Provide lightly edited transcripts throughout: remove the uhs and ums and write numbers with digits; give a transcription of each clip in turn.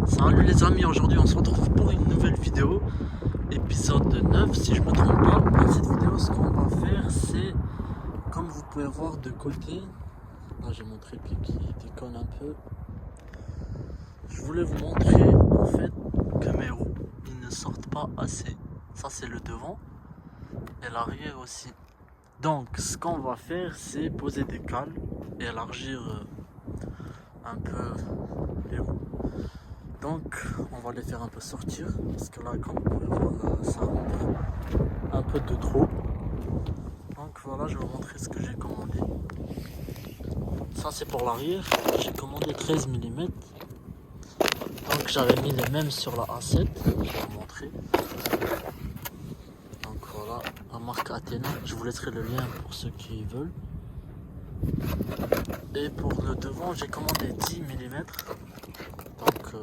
Salut les amis, aujourd'hui on se retrouve pour une nouvelle vidéo, épisode 9 si je me trompe pas. Dans cette vidéo ce qu'on va faire c'est, comme vous pouvez voir de côté, là j'ai mon trépied qui déconne un peu. Je voulais vous montrer en fait que mes roues ils ne sortent pas assez. Ça c'est le devant et l'arrière aussi. Donc ce qu'on va faire c'est poser des cales et élargir un peu les roues. Donc on va les faire un peu sortir parce que là comme vous pouvez voir ça rentre un peu de trop. Donc voilà, je vais vous montrer ce que j'ai commandé. Ça c'est pour l'arrière, j'ai commandé 13 mm. Donc j'avais mis les mêmes sur la A7, je vais vous montrer. Donc voilà, la marque Athena, je vous laisserai le lien pour ceux qui veulent. Et pour le devant j'ai commandé 10 mm. Donc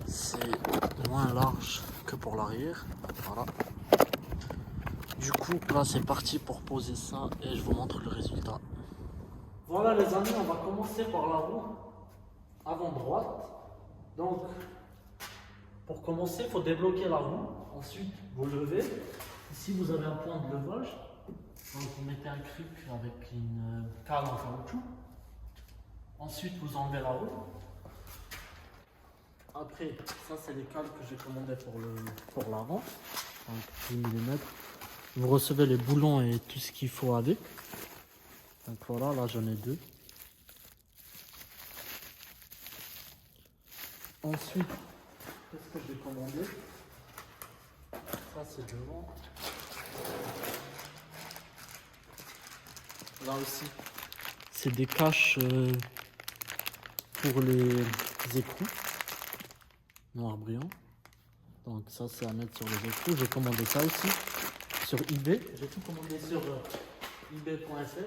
c'est moins large que pour l'arrière. Voilà. Du coup là c'est parti pour poser ça et je vous montre le résultat. Voilà les amis, on va commencer par la roue avant droite. Donc pour commencer il faut débloquer la roue. Ensuite vous levez. Ici vous avez un point de levage. Donc vous mettez un cric avec une cale en caoutchouc. Ensuite vous enlevez la roue. Après, ça c'est les cales que j'ai commandées pour l'avant, donc 10 mm. Vous recevez les boulons et tout ce qu'il faut avec. Donc voilà, là j'en ai deux. Ensuite, qu'est-ce que j'ai commandé? Ça c'est devant. Là aussi, c'est des caches pour les écrous. Noir brillant. Donc ça c'est à mettre sur les écrous. J'ai commandé ça aussi sur eBay. J'ai tout commandé sur ebay.fr.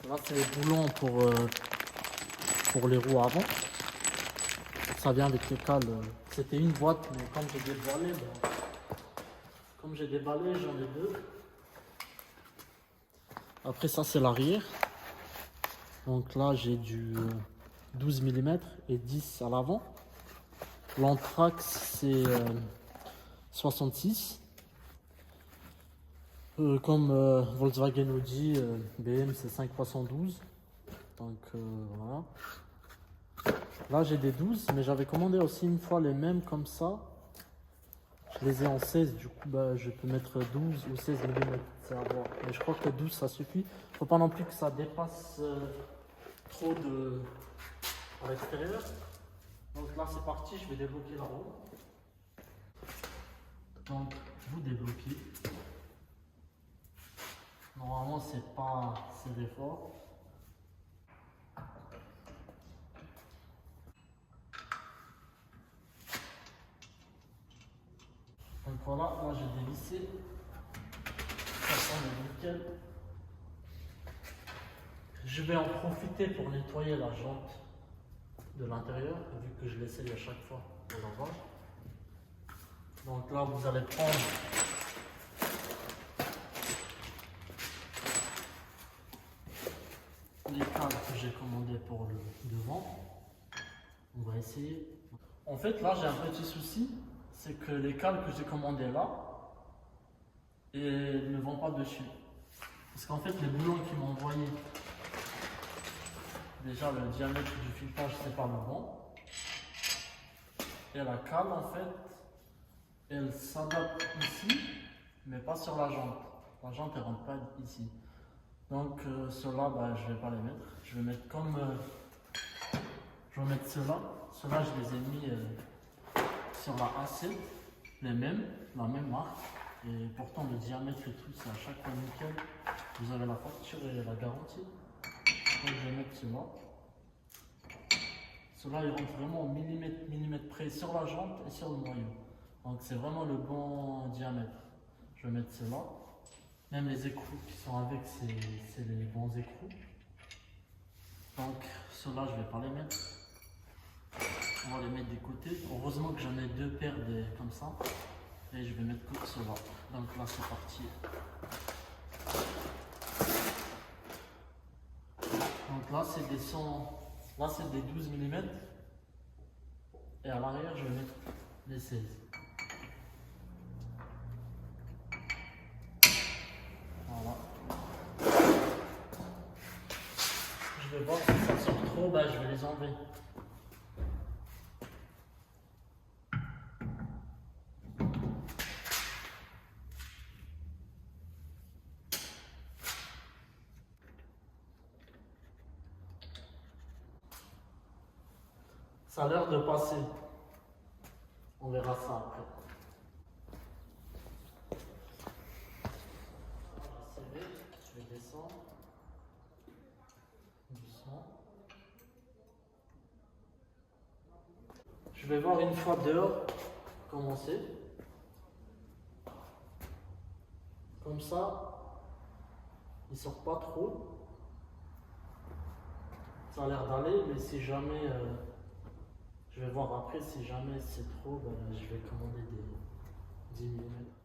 Là c'est les boulons pour les roues avant. Ça vient avec les cales. C'était une boîte mais comme j'ai déballé, j'en ai deux. Après ça c'est l'arrière. Donc là j'ai du 12 mm et 10 à l'avant. L'anthrax c'est 66. Comme Volkswagen Audi, BM c'est 5x112. Donc voilà. Là j'ai des 12, mais j'avais commandé aussi une fois les mêmes comme ça. Je les ai en 16, du coup je peux mettre 12 ou 16 mm, c'est à voir. Mais je crois que 12 ça suffit. Faut pas non plus que ça dépasse trop à l'extérieur. Donc là c'est parti, je vais débloquer la roue. Donc vous débloquez. Normalement c'est pas serré fort. Donc voilà, là j'ai dévissé. Ça semble nickel. Je vais en profiter pour nettoyer la jante de l'intérieur, vu que je l'essaye à chaque fois au lavage. Donc là vous allez prendre les cales que j'ai commandées pour le devant. On va essayer. En fait là j'ai un petit souci, c'est que les cales que j'ai commandées là et ne vont pas dessus. Parce qu'en fait les boulons qu'ils m'ont envoyés, déjà le diamètre du filetage c'est pas le bon. Et la cale en fait elle s'adapte ici mais pas sur la jante. La jante elle rentre pas ici. Donc ceux-là je vais pas les mettre. Je vais mettre comme je vais mettre ceux-là. Ceux-là je les ai mis sur la A7, les mêmes, la même marque. Et pourtant le diamètre et tout c'est à chaque fois nickel. Vous avez la facture et la garantie. Donc je vais mettre ceux-là. Ceux-là ils rentrent vraiment au millimètre près sur la jante et sur le noyau. Donc c'est vraiment le bon diamètre. Je vais mettre ceux-là. Même les écrous qui sont avec, c'est les bons écrous. Donc ceux-là je vais pas les mettre. On va les mettre des côtés. Heureusement que j'en ai deux paires comme ça. Et je vais mettre que ceux-là. Donc là c'est parti. Donc là c'est des 100 Là, c'est des 12 mm. Et à l'arrière, je vais mettre les 16. Voilà. Je vais voir si ça sort trop, bah, je vais les enlever. Ça a l'air de passer. On verra ça après. Je vais descendre. Doucement. Je vais voir une fois dehors comment c'est. Comme ça, il sort pas trop. Ça a l'air d'aller, mais si jamais, je vais voir après, si jamais c'est trop, ben, je vais commander des 10 mm.